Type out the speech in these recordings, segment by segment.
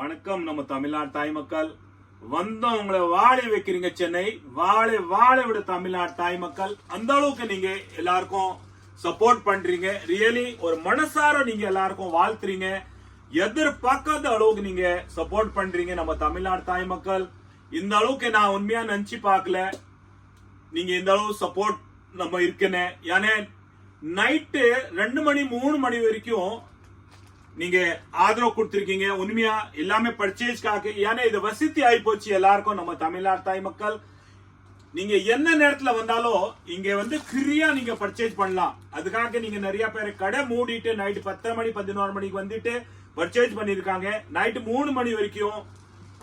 வணக்கம் நம்ம தமிழ்நாடு தாய் மக்கள் வந்தோம் உங்களை வாழை வைக்கிறீங்க சென்னை வாழை வாழை விட தமிழ்நாடு தாய் மக்கள் அந்த அளவுக்கு நீங்க எல்லாருக்கும் சப்போர்ட் பண்றீங்க ரியலி ஒரு மனசார நீங்க எல்லாருக்கும் வாழ்த்துறீங்க எதிர்பார்க்காத அளவுக்கு நீங்க சப்போர்ட் பண்றீங்க நம்ம தமிழ்நாடு தாய் மக்கள் இந்த அளவுக்கு நான் உண்மையா நினைச்சு பார்க்கல நீங்க இந்த அளவு சப்போர்ட் நம்ம இருக்குன்னு ஏன்னா நைட்டு 2 மணி 3 மணி வரைக்கும் நீங்க ஆதரவு கொடுத்திருக்கீங்க உண்மையா எல்லாமே பர்ச்சேஸ்க்காக ஏன்னா இது வசதி ஆகி போச்சு எல்லாருக்கும் நம்ம தமிழ்நாடு தாய் மக்கள் நீங்க என்ன நேரத்துல வந்தாலும் இங்க வந்து ஃப்ரீயா நீங்க பர்ச்சேஸ் பண்ணலாம் அதுக்காக நீங்க நிறைய பேர் கடை மூடிட்டு நைட்டு 10 மணி 11 மணிக்கு வந்துட்டு பர்ச்சேஸ் பண்ணிருக்காங்க நைட்டு 3 மணி வரைக்கும்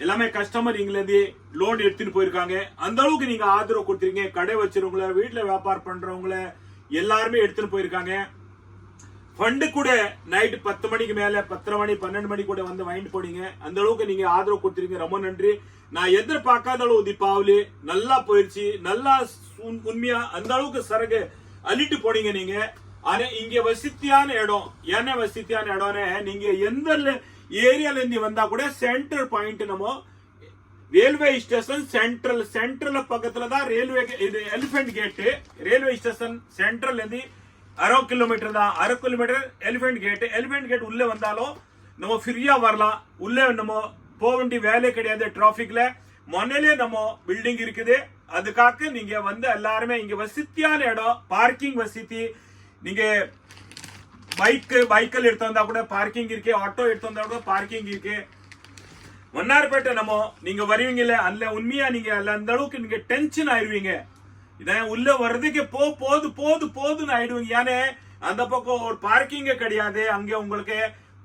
எல்லாமே கஸ்டமர் இங்கிலிருந்து லோன் எடுத்துட்டு போயிருக்காங்க அந்த அளவுக்கு நீங்க ஆதரவு கொடுத்துருக்கீங்க கடை வச்சிருவங்கள வீட்டுல வியாபாரம் பண்றவங்கள எல்லாருமே எடுத்துட்டு போயிருக்காங்க ஃபண்டு கூட நைட் 10 மணிக்கு மேல 10 மணி 12 மணி கூட வந்து வாங்கிட்டு போனீங்க அந்த அளவுக்கு நீங்க ஆதரவு கொடுத்துருக்கீங்க ரொம்ப நன்றி நான் எதிர்பார்க்காத அளவு தீபாவளி நல்லா போயிருச்சு நல்லா உண்மையா அந்த அளவுக்கு சரகு அள்ளிட்டு போனீங்க நீங்க ஆனா இங்க வசதியான இடம் என்ன வசதியான இடம்னு நீங்க எந்த ஏரியால இருந்து வந்தா கூட சென்டர் பாயிண்ட் நம்ம ரயில்வே ஸ்டேஷன் சென்ட்ரல் பக்கத்துல தான் ரயில்வே இது Elephant Gate railway station Central இருந்து 1/2 கிலோமீட்டர் தான் 1/2 கிலோமீட்டர் எலிபென்ட் கேட் உள்ள வந்தாலும் நம்ம ஃப்ரீயா வரலாம் உள்ள நம்ம போக வேண்டிய வேலை கிடையாது டிராபிக்ல முன்னிலே நம்ம பில்டிங் இருக்குது அதுக்காக நீங்க வந்து எல்லாருமே இங்க வசதியான இடம் பார்க்கிங் வசதி நீங்க பைக்கில் எடுத்து வந்தா கூட பார்க்கிங் இருக்கு ஆட்டோ எடுத்து வந்தா கூட பார்க்கிங் இருக்கு வண்ணார்பேட்டை நம்ம நீங்க வருவீங்கல்ல அல்ல உண்மையா நீங்க அந்த அளவுக்கு நீங்க டென்ஷன் ஆயிருவீங்க இதான் உள்ள வர்றதுக்கு போதுன்னு ஆயிடுவீங்க ஏன்னா அந்த பக்கம் ஒரு பார்க்கிங்க கிடையாது அங்க உங்களுக்கு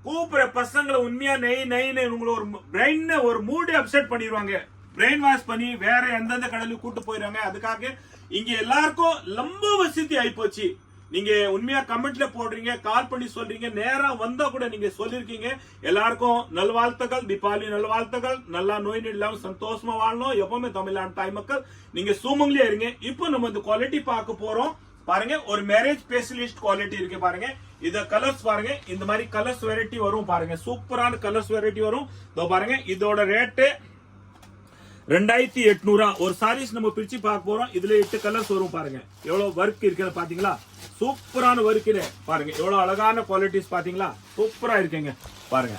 கூப்பிடுற பசங்களை உண்மையா நெய் உங்களை ஒரு பிரெயின் ஒரு மூடு அப்செட் பண்ணிடுவாங்க பிரெயின் வாஷ் பண்ணி வேற எந்தெந்த கடலுக்கு கூட்டு போயிடுவாங்க அதுக்காக இங்க எல்லாருக்கும் ரொம்ப வசதி ஆயிப்போச்சு நீங்க உண்மையா கமெண்ட்ல போடுறீங்க கால் பண்ணி சொல்றீங்க நேரா வந்தா கூட நீங்க சொல்லிருக்கீங்க எல்லாருக்கும் நல்வாழ்த்துக்கள் தீபாவளி நல்வாழ்த்துக்கள் நல்லா நோய் இல்லாம சந்தோஷமா வாழணும் எப்பவுமே தமிழ்நாடு தாய் மக்கள் நீங்க சூமங்களே இருங்க இப்போ நம்ம இந்த குவாலிட்டி பார்க்க போறோம் பாருங்க ஒரு மேரேஜ் ஸ்பெஷலிஸ்ட் குவாலிட்டி இருக்கு பாருங்க இத கலர்ஸ் பாருங்க இந்த மாதிரி கலர்ஸ் வெரைட்டி வரும் பாருங்க சூப்பரான கலர்ஸ் வெரைட்டி வரும் இதோ பாருங்க இதோட ரேட்டு 2800 ஒரு சாரீஸ் நம்ம பிரிச்சு பார்க்க போறோம் இதுல 8 கலர்ஸ் வரும் பாருங்க எவ்வளவு ஒர்க் இருக்குது பாத்தீங்களா சூப்பரான ஒர்க் இது பாருங்க எவ்வளவு அழகான குவாலிட்டிஸ் பாத்தீங்களா சூப்பரா இருக்குங்க பாருங்க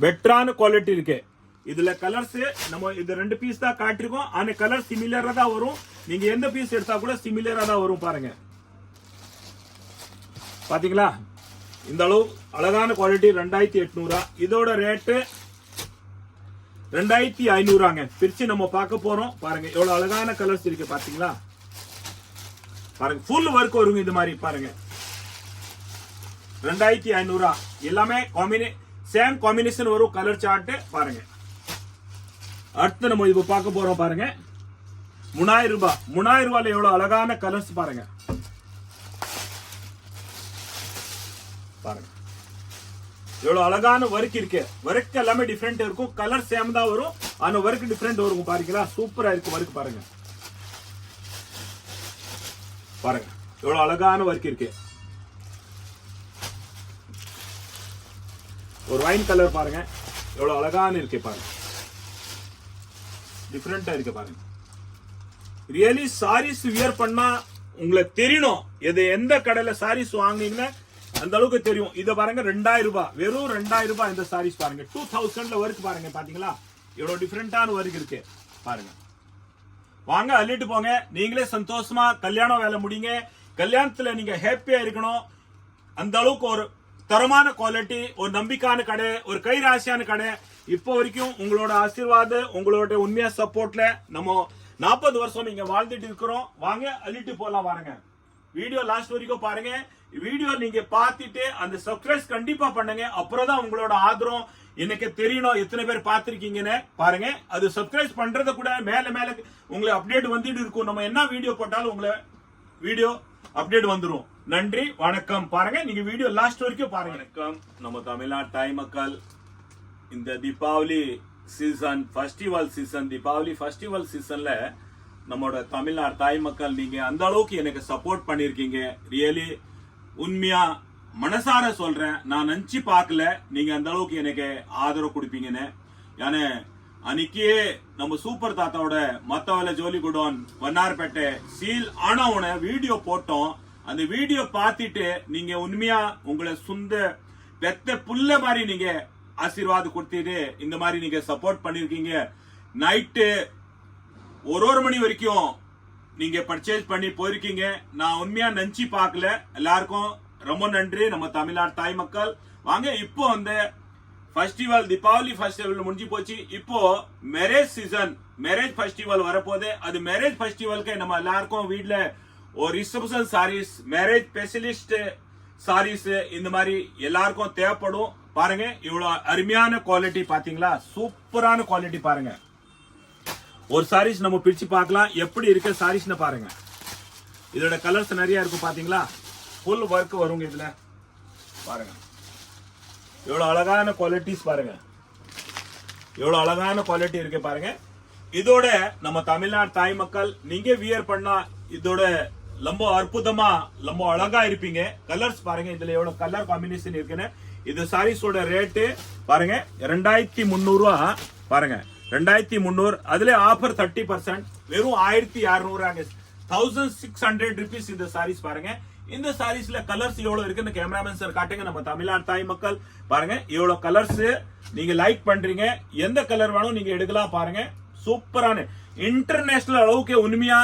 பெட்டரான குவாலிட்டி இருக்கு இதுல கலர்ஸ் நம்ம இது 2 பீஸ் தான் காட்டிருக்கோம் ஆனா கலர் சிமிலரா தான் வரும் நீங்க எந்த பீஸ் எடுத்தா கூட சிமிலரா தான் வரும் பாருங்க பாத்தீங்களா இந்த அளவு அழகான குவாலிட்டி 2800 இதோட ரேட்டு 2500 பிரிச்சு நம்ம பார்க்க போறோம் பாருங்க எவ்வளவு அழகான கலர்ஸ் இருக்கு பாத்தீங்களா பாருங்க ஃபுல் ஒர்க் வருங்க இந்த மாதிரி பாருங்க 2500 எல்லாமே சேம் காம்பினேஷன் வரும் கலர் சார்ட் பாருங்க அடுத்து நம்ம இப்போ பார்க்க போறோம் பாருங்க 3000 ரூபாயில எவ்வளவு அழகான கலர்ஸ் பாருங்க பாருங்க எவ்வளவு அழகான ஒர்க் இருக்கு ஒர்க் எல்லாமே டிஃபரெண்ட் இருக்கும் கலர் சேம் தான் வரும் ஆனா ஒர்க் டிஃபரெண்ட் வரும் பாருங்களா சூப்பரா இருக்கு ஒர்க் பாருங்க பாருங்க எவ்வளவு அழகான ஒர்க் இருக்கு ஒரு வைன் கலர் பாருங்க எவ்வளவு அழகான இருக்கு பாருங்க டிஃபரெண்டா இருக்கு பாருங்க ரியலி சாரீஸ் வியர் பண்ணா உங்களுக்கு தெரியணும் இது எந்த கடையில சாரீஸ் வாங்குனீங்கன்னா அந்த அளவுக்கு தெரியும் இத பாருங்க 2000 ரூபாய் வெறும் 2000 ரூபாய் இந்த சாரீஸ் பாருங்க 2000ல ஒர்க் பாருங்க பாத்தீங்களா எவ்வளவு டிஃபரெண்டான ஒர்க் இருக்கு பாருங்க வாங்க அள்ளிட்டு போங்க நீங்களே சந்தோஷமா கல்யாண வேலை முடிங்க கல்யாணத்துல நீங்க ஹாப்பியா இருக்கணும் அந்த அளவுக்கு ஒரு தரமான குவாலிட்டி ஒரு நம்பிக்கையான கடை ஒரு கைராசியான கடை இப்போ வரைக்கும் உங்களோட ஆசீர்வாதம் உங்களோட உண்மையா சப்போர்ட்ல நம்ம 40 வருஷம் இங்க வாழ்ந்துட்டு இருக்கிறோம் வாங்க அள்ளிட்டு போலாம் பாருங்க வீடியோ லாஸ்ட் வரைக்கும் பாருங்க வீடியோ நீங்க பார்த்துட்டு அந்த சப்ஸ்கிரைப் கண்டிப்பா பண்ணுங்க அப்புறம் தான் உங்களோட ஆதரவு எனக்கு தெரியணும் எத்தனை பேர் பார்த்திருக்கீங்கன்னு பாருங்க அது சப்ஸ்கிரைப் பண்றத கூட மேல உங்களுக்கு அப்டேட் வந்துட்டு இருக்கும் நம்ம என்ன வீடியோ போட்டாலும் உங்களை வீடியோ அப்டேட் வந்துரும் நன்றி வணக்கம் பாருங்க நீங்க வீடியோ லாஸ்ட் வரைக்கும் பாருங்க வணக்கம் நம்ம தமிழ்நாடு தாய் மக்கள் இந்த தீபாவளி சீசன் தீபாவளி ஃபெஸ்டிவல் சீசன்ல நம்மளோட தமிழ்நாடு தாய் மக்கள் நீங்க அந்த அளவுக்கு எனக்கு சப்போர்ட் பண்ணிருக்கீங்க ரியலி உண்மையா மனசார சொல்றேன், நான் நினைச்சு பார்க்கல நீங்க அந்த அளவுக்கு எனக்கு ஆதரவு கொடுப்பீங்கன்னு. யானே அன்னைக்கே நம்ம சூப்பர் தாத்தாவோட மத்தவல ஜோலி குடோன் வண்ணார்பேட்டை சீல் ஆனவன வீடியோ போட்டோம். அந்த வீடியோ பார்த்துட்டு நீங்க உண்மையா உங்களை சொந்த பெத்த புள்ள மாதிரி நீங்க ஆசீர்வாதம் கொடுத்துட்டு இந்த மாதிரி நீங்க சப்போர்ட் பண்ணிருக்கீங்க. நைட்டு ஒரு மணி வரைக்கும் நீங்க பர்ச்சேஸ் பண்ணி போயிருக்கீங்க. நான் உண்மையா நினைச்சு பார்க்கல. எல்லாருக்கும் ரொம்ப நன்றி. நம்ம தமிழ்நாடு தாய் மக்கள் வாங்க. இப்போ வந்து ஃபெஸ்டிவல் தீபாவளி ஃபெஸ்டிவல் முடிஞ்சு போச்சு. இப்போ மேரேஜ் சீசன், மேரேஜ் ஃபெஸ்டிவல் வரப்போகுது. அது மேரேஜ் ஃபெஸ்டிவலுக்கு நம்ம எல்லாருக்கும் வீட்டுல ஒரு reception sarees, marriage specialist sarees இந்த மாதிரி எல்லாருக்கும் தேவைப்படும். பாருங்க இவ்வளவு அருமையான குவாலிட்டி பாத்தீங்களா, சூப்பரான குவாலிட்டி பாருங்க. ஒரு சாரீஸ் நம்ம பிரிச்சு பார்க்கலாம் எப்படி இருக்க சாரீஸ்னு பாருங்க. இதோட கலர்ஸ் நிறைய இருக்கும் பாத்தீங்களா. ஃபுல் ஒர்க் வருங்க இதுல பாருங்க. எவ்வளவு அழகான குவாலிட்டிஸ் பாருங்க, எவ்வளவு அழகான குவாலிட்டி இருக்கு பாருங்க. இதோட நம்ம தமிழ்நாடு தாய் மக்கள் நீங்க வியர் பண்ணா இதோட ரொம்ப அற்புதமா ரொம்ப அழகா இருப்பீங்க. கலர்ஸ் பாருங்க, இதுல எவ்வளவு கலர் காம்பினேஷன் இருக்குன்னு. இது சாரீஸோட ரேட்டு பாருங்க 2300 ரூபா பாருங்க, 2300. அதுல ஆஃபர் 30%, வெறும் 1600, 1600 ருபீஸ் இந்த சாரீஸ் பாருங்க. இந்த சாரீஸ்ல கலர்ஸ் எவ்வளவு இருக்குன்னு கேமராமேன் சார் காட்டுங்க. நம்ம தமிழ்நாடு தாய் மக்கள் பாருங்க எவ்வளவு கலர்ஸ் நீங்க லைக் பண்றீங்க. எந்த கலர் வேணும் நீங்க எடுக்கலாம் பாருங்க. சூப்பரான இன்டர்நேஷனல் அளவுக்கு உண்மையா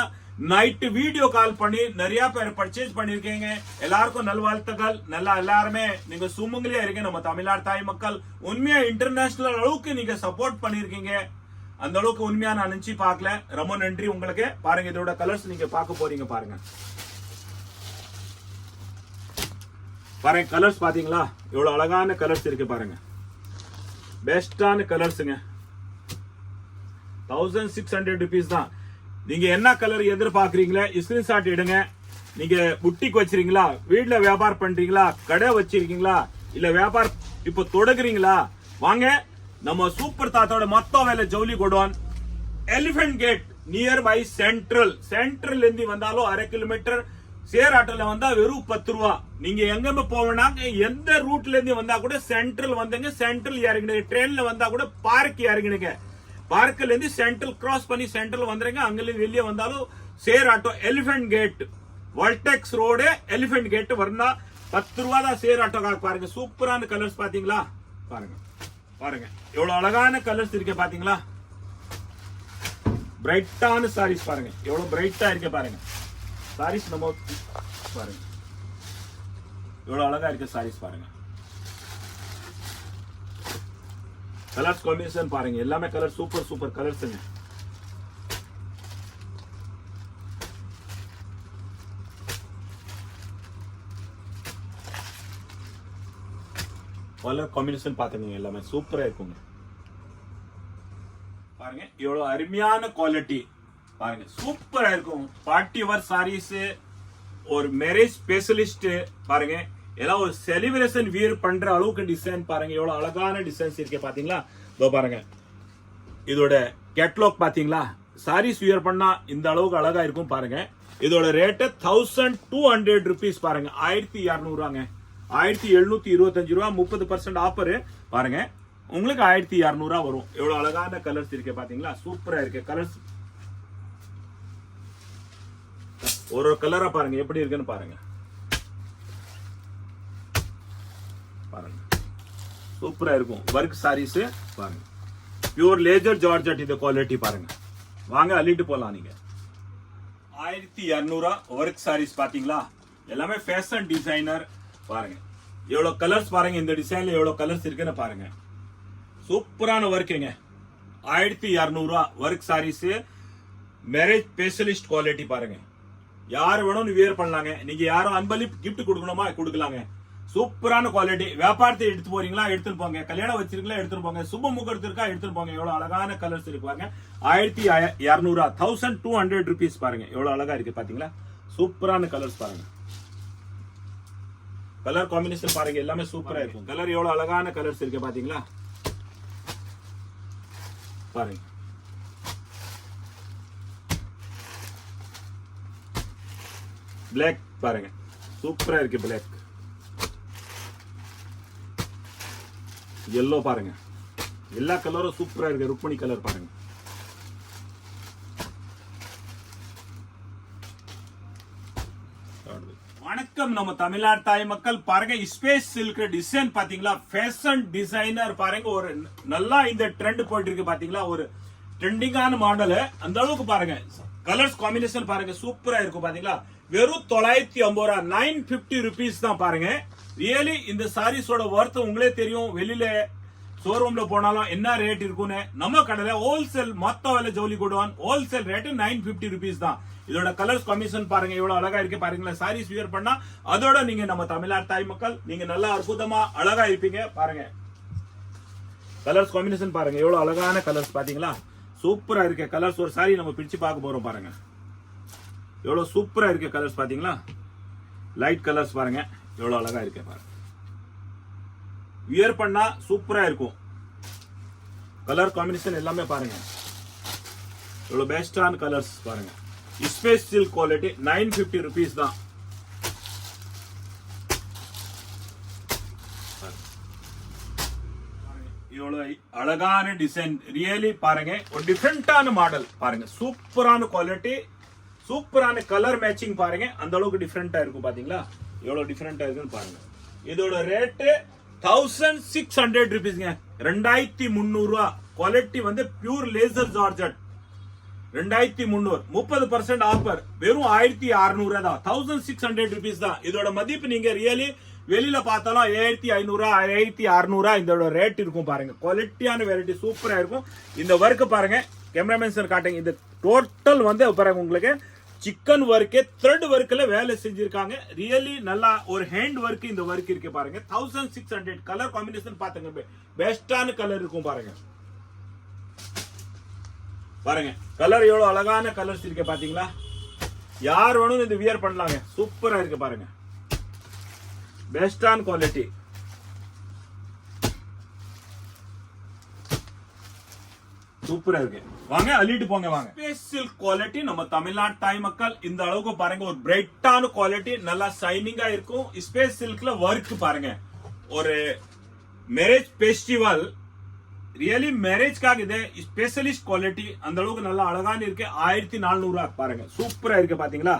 நைட் வீடியோ கால் பண்ணி நிறைய பேர் பர்ச்சேஸ் பண்ணிருக்கீங்க. எல்லாருக்கும் நல்வாழ்த்துக்கள். நல்லா எல்லாருமே நீங்க சுமங்கலியா இருக்கீங்க. நம்ம தமிழ்நாடு தாய் மக்கள் உண்மையா இன்டர்நேஷனல் அளவுக்கு நீங்க சப்போர்ட் பண்ணிருக்கீங்க. அந்த அளவுக்கு உண்மையா நான் நினைச்சு பார்க்கல. ரொம்ப நன்றி உங்களுக்கு. பாருங்க இதோட கலர்ஸ் நீங்க பார்க்க போறீங்க பாருங்க. பாருங்க கலர்ஸ் பாத்தீங்களா, எவ்வளவு அழகான கலர்ஸ் இருக்கு பாருங்க. பெஸ்டான கலர்ஸ்ங்க. 1600 ருபீஸ் தான். நீங்க என்ன கலர் எதிர்பார்க்கறீங்களா ஸ்கிரீன்ஷாட் எடுங்க. நீங்க புட்டிக் வச்சிருக்கீங்களா, வீட்டுல வியாபாரம் பண்றீங்களா, கடை வச்சிருக்கீங்களா, இல்ல வியாபாரம் இப்ப தொடங்குறீங்களா, வாங்க நம்ம சூப்பர் தாத்தாவோட மொத்த வேலை ஜவுளி godown Elephant Gate near by Central. Central இருந்து வந்தாலும் 1/2 கிலோமீட்டர், சேர் ஆட்டோல வந்தா வெறும் 10 ரூபா. நீங்க எங்க போவேனாங்க எந்த ரூட்ல இருந்து வந்தா கூட சென்ட்ரல் வந்தீங்க, சென்ட்ரல் இறங்கிடுங்க. ட்ரெயின்ல வந்தா கூட பார்க் இறங்கிடுங்க. பார்க்ல இருந்து சென்ட்ரல் கிராஸ் பண்ணி சென்ட்ரல் வந்துருங்க. அங்கிருந்து வெளியே வந்தாலும் share auto elephant gate Waltax road elephant gate வரணும். 10 ரூபா தான் சேர் ஆட்டோ. பாருங்க சூப்பரான கலர்ஸ் பாத்தீங்களா. பாருங்க பாருங்க எவ்வளவு அழகான கலர்ஸ் இருக்கு பாத்தீங்களா. பிரைட்டான சாரீஸ் பாருங்க, எவ்வளவு பிரைட்டா இருக்கு பாருங்க. சாரீஸ் நம்ம பாருங்க எவ்வளவு அழகா இருக்கு சாரீஸ் பாருங்க. கலர்ஸ் காம்பினேஷன் பாருங்க, எல்லாமே கலர் சூப்பர் சூப்பர் கலர்ஸ்ங்க. கலர் காம்பினேஷன் பாத்துங்க, எல்லாமே சூப்பரா இருக்குங்க. பாருங்க எவ்வளவு அருமையான குவாலிட்டி பாருங்க, சூப்பரா இருக்கும். பார்ட்டி வேர் சாரீஸ், ஒரு மேரேஜ் ஸ்பெஷலிஸ்ட் பாருங்க. எல்லாம் ஒரு செலிப்ரேஷன் வியர் பண்ற அளவுக்கு டிசைன் பாருங்க. எவ்வளவு அழகான டிசைன்ஸ் இருக்கு பாத்தீங்களா. இதோ பாருங்க இதோட கேட்லாக் பாத்தீங்களா. சாரீஸ் வியர் பண்ணா இந்த அளவுக்கு அழகா இருக்கும் பாருங்க. இதோட ரேட் 1200 ருபீஸ் பாருங்க. 1200 ரூபாங்க. 1725 ரூபா. 30% ஆஃபர் பாருங்க. உங்களுக்கு 1200 ரூபா வரும். எவ்வளவு அழகான கலர்ஸ் இருக்கு பாத்தீங்களா. சூப்பரா இருக்கு கலர்ஸ். ஒரு கலரா பாருங்க எப்படி இருக்குன்னு பாருங்க. பாருங்க சூப்பரா இருக்கும். ஒர்க் சாரீஸ் பாருங்க, பியூர் லேசர் ஜார்ஜெட். இந்த குவாலிட்டி பாருங்க. வாங்க அள்ளிட்டு போலாம். நீங்க 1200 ஒர்க் சாரீஸ் பாத்தீங்களா. எல்லாமே ஃபேஷன் டிசைனர் பாருங்க. எவ்வளவு கலர்ஸ் பாருங்க. இந்த டிசைன்ல எவ்வளவு கலர்ஸ் இருக்குன்னு பாருங்க. சூப்பரான ஒர்க்குங்க. 1200 work sarees, marriage specialist quality பாருங்க. யாரு வேணும் வியர் பண்ணலாங்க. நீங்க யாரும் அன்பளிப்பு கிஃப்ட் கொடுக்கணுமா கொடுக்கலாங்க. சூப்பரான குவாலிட்டி. வியாபாரத்தை எடுத்து போறீங்களா எடுத்துட்டு போங்க. கல்யாணம் வச்சிருக்கீங்களா எடுத்துட்டு போங்க. சுப முகூர்த்தம் எடுத்துட்டு போங்க. எவ்வளவு அழகான கலர்ஸ் இருக்கு பாருங்க. 1200 1200 ருபீஸ் பாருங்க. எவ்வளவு அழகா இருக்கு பாத்தீங்களா. சூப்பரான கலர்ஸ் பாருங்க. கலர் காம்பினேஷன் பாருங்க, எல்லாமே சூப்பரா இருக்கும். கலர் எவ்வளவு அழகான கலர்ஸ் இருக்கு பாத்தீங்களா. பாருங்க பிளாக் பாருங்க, சூப்பரா இருக்கு பிளாக். எல்லோ பாருங்க, எல்லா கலரும் சூப்பரா இருக்கு. ருக்மணி கலர் பாருங்க. வணக்கம் நம்ம தமிழ்நாடு தாய் மக்கள் பாருங்க, ஸ்பேஸ் சில்க் டிசைன் பாத்தீங்களா, ஃபேஷன் டிசைனர் பாருங்க. ஒரு நல்லா இந்த ட்ரெண்ட் போயிட்டு இருக்கு பாத்தீங்களா, ஒரு ட்ரெண்டிங்கான மாடல். அந்த அளவுக்கு பாருங்க, கலர்ஸ் காம்பினேஷன் பாருங்க சூப்பரா இருக்கும் பாத்தீங்களா. வெறும் 950 ரூபா, 950 rupees தான் பாருங்க. ரியலி இந்த சாரீஸோட ஒர்த் உங்களே தெரியும். வெளியில ஷோரூம்ல போனாலும் என்ன ரேட் இருக்குன்னு, நம்ம கடையில ஹோல்சேல் மொத்த விலை ஜவுளி கொடுவான். ஹோல்சேல் ரேட் 950 rupees தான். இதோட கலர்ஸ் காம்பினேஷன் பாருங்க எவ்வளவு அழகா இருக்கு பாருங்களா. சாரீஸ் வியர் பண்ணா அதோட நீங்க நம்ம தமிழ்நாடு தாய் மக்கள் நீங்க நல்லா அற்புதமா அழகா இருப்பீங்க பாருங்க. கலர்ஸ் காம்பினேஷன் பாருங்க எவ்வளவு அழகான கலர்ஸ் பாத்தீங்களா, சூப்பரா இருக்கு கலர்ஸ். ஒரு சாரி நம்ம பிரிச்சு பார்க்க போறோம் பாருங்க, எவ்வளவு சூப்பரா இருக்கு கலர்ஸ் பாத்தீங்களா. லைட் கலர்ஸ் பாருங்க எவ்வளவு அழகா இருக்கு பாருங்க. வியர் பண்ணா சூப்பரா இருக்கும். கலர் காம்பினேஷன் எல்லாமே பாருங்க எவ்வளவு பெஸ்டான கலர்ஸ் பாருங்க. ஸ்பேஸ் சில்க் குவாலிட்டி 950 rupees தான். இவ்வளவு அழகான டிசைன் ரியலி பாருங்க. ஒரு டிஃபரெண்டான மாடல் பாருங்க, சூப்பரான குவாலிட்டி, சூப்பரான கலர் மேட்சிங் பாருங்க. அந்த அளவுக்கு டிஃபரெண்டா இருக்கும் பாத்தீங்களா, எவ்வளவு டிஃபரெண்டா இருக்குன்னு பாருங்க. இதோட ரேட் 1600 rupeesங்க, 2300 ரூபா. குவாலிட்டி வந்து பியூர் லேசர் ஜார்ஜெட் 2300, 30% ஆஃபர், வெறும் 1600 தான். 1600 rupees தான் இதோட மதிப்பு. நீங்க ரியலி வெளியில பார்த்தாலும் 7500, 1600 இதோட ரேட் இருக்கும் பாருங்க. குவாலிட்டியான வெரைட்டி சூப்பரா இருக்கும். இந்த ஒர்க் பாருங்க, கேமராமேன் சார் காட்டுங்க. இந்த டோட்டல் வந்து பாருங்க உங்களுக்கு சிக்கன் ஒர்க், த்ரெட் ஒர்க்ல வேலை செஞ்சிருக்காங்க. ரியலி நல்லா ஒரு ஹேண்ட் ஒர்க் இந்த ஒர்க் இருக்கு பாருங்க. 1600. கலர் காம்பினேஷன் பாத்துங்க, பெஸ்டான கலர் இருக்கும் பாருங்க. பாருங்க கலர் எவ்வளவு அழகான கலர்ஸ் இருக்கு பாத்தீங்களா. யார் வேணும் இந்த வியர் பண்ணலாங்க, சூப்பரா இருக்கு பாருங்க. பெஸ்டான குவாலிட்டி, சூப்பரா இருக்கு. வாங்க அள்ளிட்டு போங்க வாங்க. ஸ்பேஸ் சில்க் குவாலிட்டி நம்ம தமிழ்நாடு தாய் மக்கள் இந்த அளவுக்கு பாருங்க. ஒரு பிரைட்டான குவாலிட்டி, நல்லா ஷைனிங்கா இருக்கும். ஸ்பேஸ் சில்க்ல ஒர்க் பாருங்க. ஒரு மேரேஜ் ஃபெஸ்டிவல், ரியலி மேரேஜ்காக இது ஸ்பெஷலிஸ்ட் குவாலிட்டி. அந்த அளவுக்கு நல்லா அழகான இருக்கு. 1400 ரூபா பாருங்க, சூப்பரா இருக்கு பாத்தீங்களா.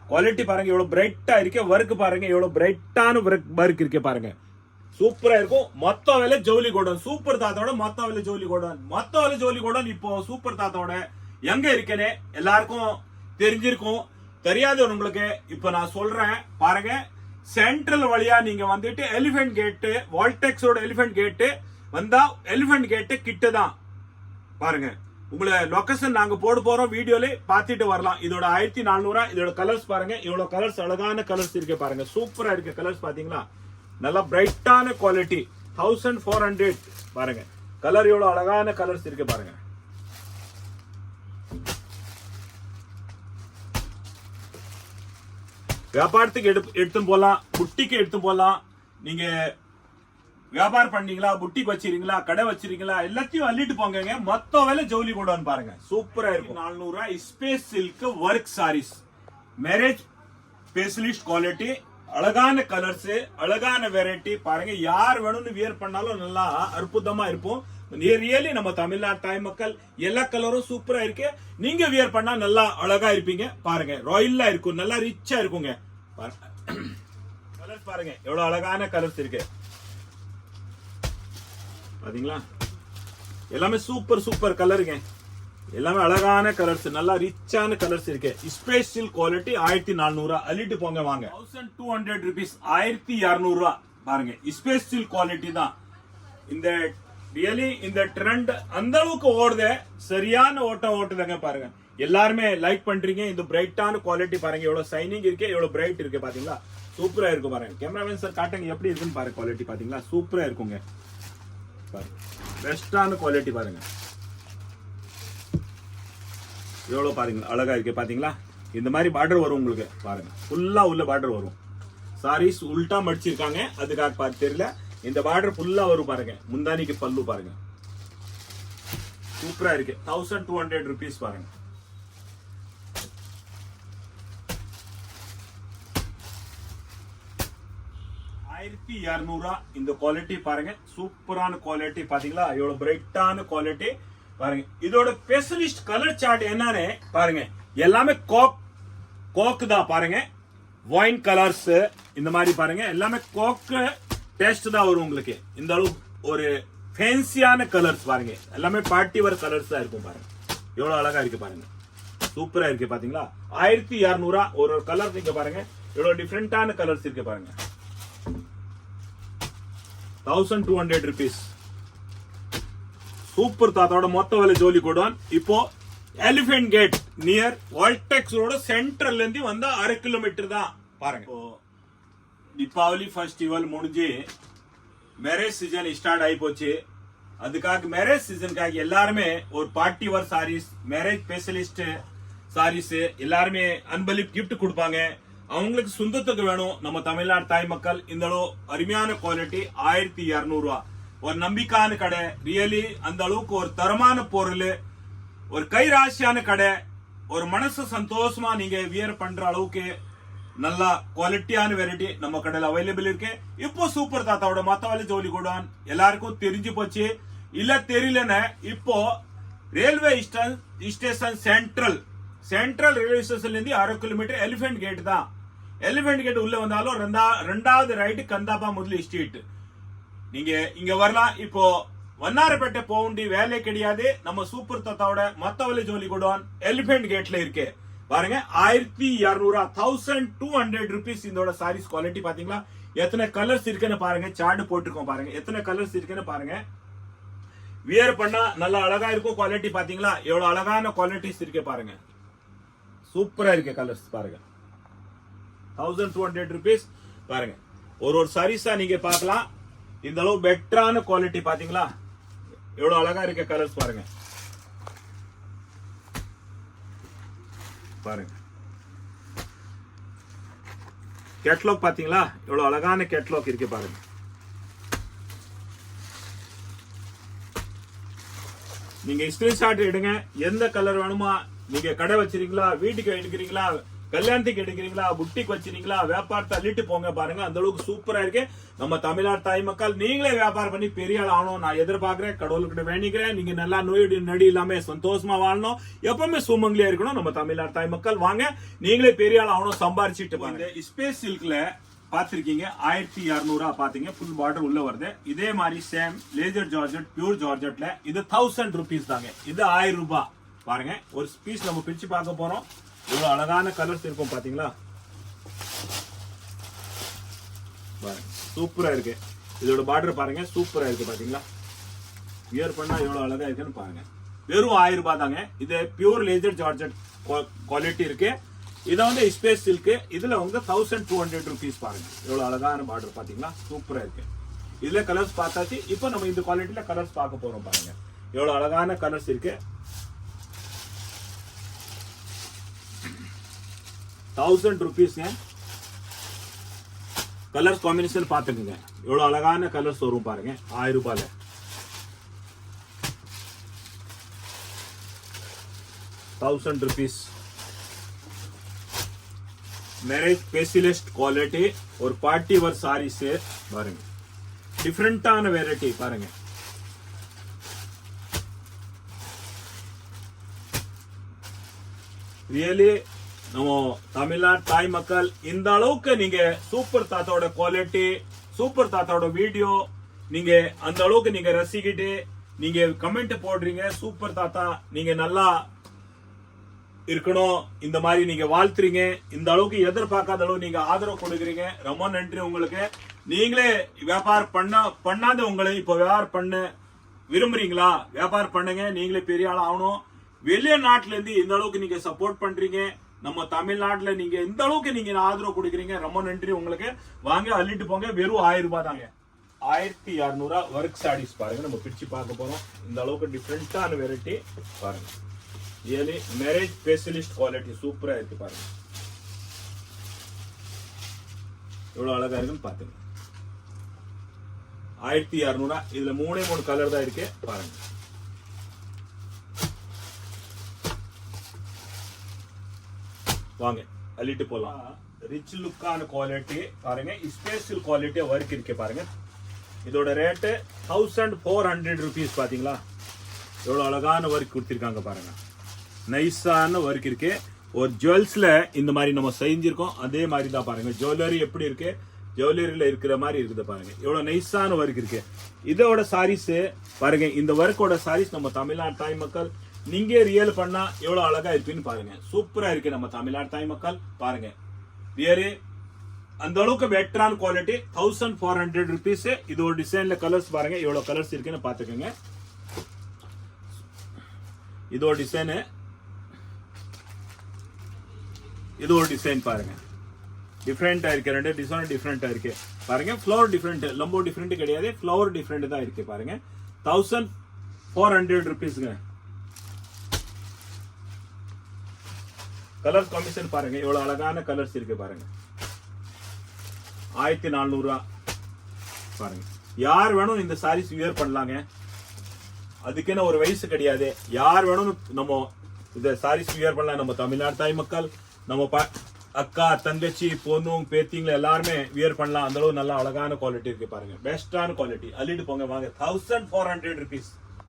குவாலிட்டி பாருங்க எவ்வளவு பிரைட்டா இருக்கு. ஒர்க் பாருங்க எவ்வளவு பிரைட்டான ஒர்க் இருக்கு பாருங்க, சூப்பரா இருக்கும். மொத்த விலை ஜவுளி கோடன், சூப்பர் தாத்தாவோட மொத்த விலை ஜவுளி கோடன். மொத்த விலை ஜவுளி கோடன் இப்போ சூப்பர் தாத்தாவோட எங்க இருக்குன்னு எல்லாருக்கும் தெரிஞ்சிருக்கும். தெரியாதவங்களுக்கு இப்ப நான் சொல்றேன் பாருங்க. சென்ட்ரல் வழியா நீங்க வந்துட்டு எலிபென்ட் கேட்டு, வால்டெக்ஸோட எலிபென்ட் கேட்டு வந்தா, எலிபென்ட் கேட்டு கிட்ட தான் பாருங்க. உங்களை லொகேஷன் நாங்க போட போறோம், வீடியோல பாத்துட்டு வரலாம். இதோட 1400. இதோட கலர்ஸ் பாருங்க எவ்வளவு கலர்ஸ், அழகான கலர்ஸ் இருக்கு பாருங்க. சூப்பரா இருக்கு கலர்ஸ் பாத்தீங்களா. நல்லா பிரைட்டான குவாலிட்டி 1400 பாருங்க. கலர் எவ்வளவு அழகான கலர்ஸ் இருக்கு பாருங்க. வியாபாரத்துக்கு எடுத்து போலாம், புட்டிக்கு எடுத்து போலாம். நீங்க வியாபாரம் பண்ணீங்களா, புட்டிக்கு வச்சிருக்கீங்களா, கடை வச்சிருக்கீங்களா, எல்லாத்தையும் அள்ளிட்டு போங்க. மொத்த வேலை ஜவுளி கோடன் பாருங்க, சூப்பரா இருக்கும். 400. Space silk work sarees, marriage specialist quality, அழகான கலர்ஸ், அழகான வெரைட்டி பாருங்க. யார் வேணும்னு வியர் பண்ணாலும் நல்லா அற்புதமா இருக்கும். ரியலி நம்ம தமிழ்நாடு தாய் மக்கள் எல்லா கலரும் சூப்பரா இருக்கு. நீங்க வியர் பண்ணா நல்லா அழகா இருப்பீங்க பாருங்க. ராயலா இருக்கும், நல்லா ரிச்சா இருக்குங்க. கலர்ஸ் பாருங்க எவ்வளவு அழகான கலர்ஸ் இருக்கு பாத்தீங்களா. எல்லாமே சூப்பர் சூப்பர் கலருங்க, எல்லாமே அழகான கலர்ஸ், நல்லா ரிச்சான கலர்ஸ் இருக்கு. Space silk quality 1400. அள்ளிட்டு போங்க வாங்க. 1200 rupees, 1200 ரூபா பாருங்க. ஸ்பேஸ் சில்க் குவாலிட்டி தான். இந்த ரியலி இந்த ட்ரெண்ட் அந்த அளவுக்கு ஓடுது, சரியான ஓட்டம் ஓட்டுதாங்க பாருங்க. எல்லாருமே லைக் பண்றீங்க. இந்த பிரைட்டான குவாலிட்டி பாருங்க, எவ்வளவு ஷைனிங் இருக்கு, எவ்வளவு பிரைட் இருக்கு பாத்தீங்களா. சூப்பரா இருக்கும் பாருங்க. கேமராமேன் சார் காட்டுங்க எப்படி இருக்குன்னு பாருங்க. குவாலிட்டி பாத்தீங்களா, சூப்பரா இருக்குங்க. பெஸ்டான குவாலிட்டி பாருங்க, எவ்வளவு பாருங்க அழகா இருக்கு பாத்தீங்களா. இந்த மாதிரி பார்டர் வரும் உங்களுக்கு பாருங்க, ஃபுல்லா உள்ள பார்டர் வரும். சாரீஸ் உல்டா மடிச்சிருக்காங்க, அதுக்காக பார்த்து தெரியல. இந்த பார்டர் ஃபுல்லா வரும் பாருங்க. முந்தானிக்கு பல்லு பாருங்க, சூப்பரா இருக்கு. 1200 rupees பாருங்க. 1200 இந்த குவாலிட்டி பாருங்க, சூப்பரான குவாலிட்டி பாத்தீங்களா, எவ்வளவு பிரைட்டான குவாலிட்டி பாருங்க. இதோட ஸ்பெஷலிஸ்ட் கலர் சார்ட் என்னன்னு பாருங்க, எல்லாமே கோக் தான் பாருங்க, ஒயின் கலர்ஸ் இந்த மாதிரி பாருங்க, எல்லாமே கோக் டேஸ்ட் தான் வரும் உங்களுக்கு. இந்த அளவு ஒரு ஃபேன்சியான கலர்ஸ் பாருங்க, எல்லாமே பார்ட்டி வேர் கலர்ஸ் தான் இருக்கும் பாருங்க, எவ்வளவு அழகா இருக்கு பாருங்க, சூப்பரா இருக்கு பாத்தீங்களா. 1200 ஒரு கலர் நீங்க பாருங்க, எவ்வளவு டிஃபரெண்டான கலர்ஸ் இருக்கு பாருங்க. 1200 rupees. சூப்பர் தாத்தாவோட மொத்த விலை ஜோலி கோடான். இப்போ எலிபென்ட் கேட் நியர் வால்டெக்ஸ் ரோட சென்ட்ரல்ல இருந்து வந்தா 1/2 கிலோமீட்டர் தான் பாருங்க. தீபாவளி ஃபெஸ்டிவல் முடிஞ்சு மேரேஜ் சீசன் ஸ்டார்ட் ஆகி போச்சு. அதுக்காக மேரேஜ் சீசனுக்காக எல்லாருமே ஒரு party wear sarees, marriage specialist sarees எல்லாருமே அன்பளிப்பு கிஃப்ட் கொடுப்பாங்க. அவங்களுக்கு சொந்தத்துக்கு வேணும். நம்ம தமிழ்நாடு தாய் மக்கள் இந்த அளவு அருமையான குவாலிட்டி 1200 ஒரு நம்பிக்கையான கடை. ரியலி அந்த அளவுக்கு ஒரு தரமான பொருள், ஒரு கை ராசியான கடை, ஒரு மனசு சந்தோஷமா நீங்க வியர் பண்ற அளவுக்கு நல்ல குவாலிட்டியான வெரைட்டி நம்ம கடையில் அவைலபிள் இருக்கு. இப்போ சூப்பர் தாத்தாவோட மத்தவழி ஜோலி கூடான் எல்லாருக்கும் தெரிஞ்சு போச்சு. இல்ல தெரியலன்னு இப்போ ரயில்வே ஸ்டேஷன் சென்ட்ரல் ரயில்வே ஸ்டேஷன்ல இருந்து 1/2 கிலோமீட்டர் எலிபென்ட் கேட் தான். எலிபென்ட் கேட் உள்ள வந்தாலும் ரெண்டாவது ரைட் கந்தாபா முதல் ஸ்ட்ரீட் நீங்க இங்க வரலாம். இப்போ வண்ணாரப்பேட்டை போக வேண்டிய வேலை கிடையாது. நம்ம சூப்பர் தாத்தாவோட மத்தவழி ஜோலி கூடான் எலிபென்ட் கேட்ல இருக்கு பாருங்க. 1200 1200 rupees இதோட சாரீஸ் குவாலிட்டி பாத்தீங்களா, எத்தனை கலர்ஸ் இருக்குன்னு பாருங்க, சார்ட் போட்டுருக்கோம் பாருங்க, எத்தனை கலர்ஸ் இருக்குன்னு பாருங்க. வியர் பண்ணா நல்லா அழகா இருக்கும். குவாலிட்டி பாத்தீங்களா, எவ்வளவு அழகான குவாலிட்டிஸ் இருக்கு பாருங்க, சூப்பரா இருக்கு கலர்ஸ் பாருங்க. 1200 rupees பாருங்க. ஒரு சாரீஸா நீங்க பார்க்கலாம். இந்த அளவு பெட்டரான குவாலிட்டி பாத்தீங்களா, எவ்வளவு அழகா இருக்க கலர்ஸ் பாருங்க பாருங்க. கேட்லாக் பாத்தீங்களா, எவ்வளவு அழகான கேட்லாக் இருக்கு பாருங்க. நீங்க ஸ்கிரீன்ஷாட் எடுங்க. எந்த கலர் வேணுமா, நீங்க கடை வச்சிருக்கீங்களா, வீட்டுக்கு எடுக்கிறீங்களா, கல்யாணத்துக்கு எடுக்கிறீங்களா, புட்டிக்கு வச்சிருக்கீங்களா, வியாபாரத்தை அள்ளிட்டு போங்க பாருங்க. அந்த அளவுக்கு சூப்பரா இருக்கு. நம்ம தமிழ்நாடு தாய் மக்கள் நீங்களே வியாபாரம் பண்ணி பெரிய ஆள் ஆகணும் நான் எதிர்பார்க்கிறேன். கடவுள்கிட்ட வேண்டிக்கிறேன். நீங்க நல்லா நோய் நடி இல்லாம சந்தோஷமா வாழணும், எப்பவுமே சுமங்கலியா இருக்கணும். நம்ம தமிழ்நாடு தாய் மக்கள் வாங்க, நீங்களே பெரிய ஆள் ஆகணும், சம்பாரிச்சிட்டு வாங்க. ஸ்பேஸ் சில்க்ல பாத்திருக்கீங்க 1200 பாத்தீங்க, ஃபுல் பார்டர் உள்ள வருது. இதே மாதிரி சேம் லேசர் ஜார்ஜெட் பியூர் ஜார்ஜெட்ல இது 1000 rupees தாங்க. இது 1000 ரூபாய் பாருங்க. ஒரு பீஸ் நம்ம பிரிச்சு பார்க்க போறோம். இவ்வளவு அழகான கலர்ஸ் இருக்கும் பாத்தீங்களா, பாருங்க சூப்பரா இருக்கு. இதோட பார்டர் பாருங்க, சூப்பரா இருக்கு பாத்தீங்களா. வியர் பண்ணா எவ்வளவு அழகா இருக்குன்னு பாருங்க. வெறும் 1000 ரூபாய் தாங்க. இது பியூர் லேசர் ஜார்ஜெட் குவாலிட்டி இருக்கு. இதை வந்து ஸ்பேஸ் சில்க், இதுல வந்து 1200 rupees பாருங்க. எவ்வளவு அழகான பார்டர் பாத்தீங்களா, சூப்பரா இருக்கு. இதுல கலர்ஸ் பார்த்தாச்சு. இப்போ நம்ம இந்த குவாலிட்டியில கலர்ஸ் பார்க்க போறோம் பாருங்க. எவ்வளவு அழகான கலர்ஸ் இருக்கு. 1000 rupees கலர்ஸ் காம்பினேஷன் பாத்துக்கோங்க. எவ்வளவு அழகான கலர்ஸ் வரும் பாருங்க 1000 ரூபாயில. ₹1000 மேரேஜ் ஸ்பெஷலிஸ்ட் குவாலிட்டி ஒரு பார்ட்டி வேர் சாரீஸ் பாருங்க. டிஃபரெண்டான வெரைட்டி பாருங்க. ரியலி நம்ம தமிழ்நாடு தாய் மக்கள் இந்த அளவுக்கு நீங்க சூப்பர் தாத்தாவோட குவாலிட்டி, சூப்பர் தாத்தாவோட வீடியோ நீங்க அந்த அளவுக்கு நீங்க ரசிக்கிட்டு நீங்க கமெண்ட் போடுறீங்க. சூப்பர் தாத்தா நீங்க நல்லா இருக்கணும், இந்த மாதிரி நீங்க வாழ்த்துறீங்க. இந்த அளவுக்கு எதிர்பார்க்காத அளவு நீங்க ஆதரவு கொடுக்குறீங்க. ரொம்ப நன்றி உங்களுக்கு. நீங்களே வியாபாரம் பண்ணாத உங்களை இப்ப வியாபாரம் பண்ண விரும்புறீங்களா, வியாபாரம் பண்ணுங்க. நீங்களே பெரிய ஆள் ஆகணும். வெளிய நாட்டுல இருந்து இந்த அளவுக்கு நீங்க சப்போர்ட் பண்றீங்க. நம்ம தமிழ்நாட்டுல நீங்க இந்த அளவுக்கு நீங்க ஆதரவு கொடுக்குறீங்க. ரொம்ப நன்றி உங்களுக்கு. வாங்க அள்ளிட்டு போங்க. வெறும் 1000 ரூபாய் தாங்க. 1200 ஒர்க் சாரீஸ் பாருங்க. நம்ம பிரிச்சு பார்க்க போறோம். இந்த அளவுக்கு டிஃபரெண்டான வெரைட்டி பாருங்க. ரியலி மேரேஜ் ஸ்பெஷலிஸ்ட் குவாலிட்டி சூப்பரா இருக்கு பாருங்க. எவ்வளவு அழகா இருக்குன்னு பாத்துங்க. 1200 இதுல 3 கலர் தான் இருக்கு பாருங்க. வாங்க அள்ளிட்டு போலாம். ரிச் லுக்கான குவாலிட்டி பாருங்க, ஸ்பெஷல் குவாலிட்டி ஒர்க் இருக்கு பாருங்க. இதோட ரேட்டு 1400 rupees. பாத்தீங்களா எவ்வளவு அழகான ஒர்க் கொடுத்திருக்காங்க பாருங்க. நைஸான ஒர்க் இருக்கு. ஒரு ஜுவல்ஸ்ல இந்த மாதிரி நம்ம செஞ்சிருக்கோம், அதே மாதிரி தான் பாருங்க. ஜுவல்லரி எப்படி இருக்கு, ஜுவல்லரியில இருக்கிற மாதிரி இருக்குது பாருங்க. எவ்வளவு நைஸான ஒர்க் இருக்கு. இதோட சாரீஸ் பாருங்க, இந்த ஒர்க்கோட சாரீஸ் நம்ம தமிழ்நாடு தாய் மக்கள் நீங்க ரியல் பண்ணா எவ்வளவு அழகா இருக்குன்னு பாருங்க. சூப்பரா இருக்கு நம்ம தமிழ்நாடு தாய் மக்கள் பாருங்க. வேறு அந்த அளவுக்கு பெட்டரான குவாலிட்டி 1400 rupees. இது ஒரு டிசைன்ல கலர்ஸ் பாருங்க, எவ்வளவு கலர்ஸ் இருக்குன்னு பாத்துக்கோங்க. இது ஒரு டிசைன், இது ஒரு டிசைன் பாருங்க. டிஃபரெண்டா இருக்கு, ரெண்டு டிசைன் டிஃபரெண்டா இருக்கு பாருங்க. ஃப்ளவர் டிஃபரெண்ட், லம்போ டிஃபரெண்ட் கிடையாது, ஃப்ளவர் டிஃபரெண்ட் தான் இருக்கு பாருங்க. 1400 rupeesங்க. கலர் காம்பினேஷன் பாருங்க, எவ்வளவு அழகான கலர்ஸ் இருக்கு பாருங்க. 1400 பாருங்க. யார் வேணும் இந்த சாரீஸ் வியர் பண்ணலாங்க, அதுக்குன்னு ஒரு வயசு கிடையாது. யார் வேணும் நம்ம இந்த சாரீஸ் வியர் பண்ணலாம். நம்ம தமிழ்நாடு தாய் மக்கள், நம்ம அக்கா தங்கச்சி பொண்ணுங்க பேத்திங்களை எல்லாருமே வியர் பண்ணலாம். அந்த அளவு நல்ல அழகான குவாலிட்டி இருக்கு பாருங்க. பெஸ்டான குவாலிட்டி. அள்ளிட்டு போங்க வாங்க. 1400 rupees.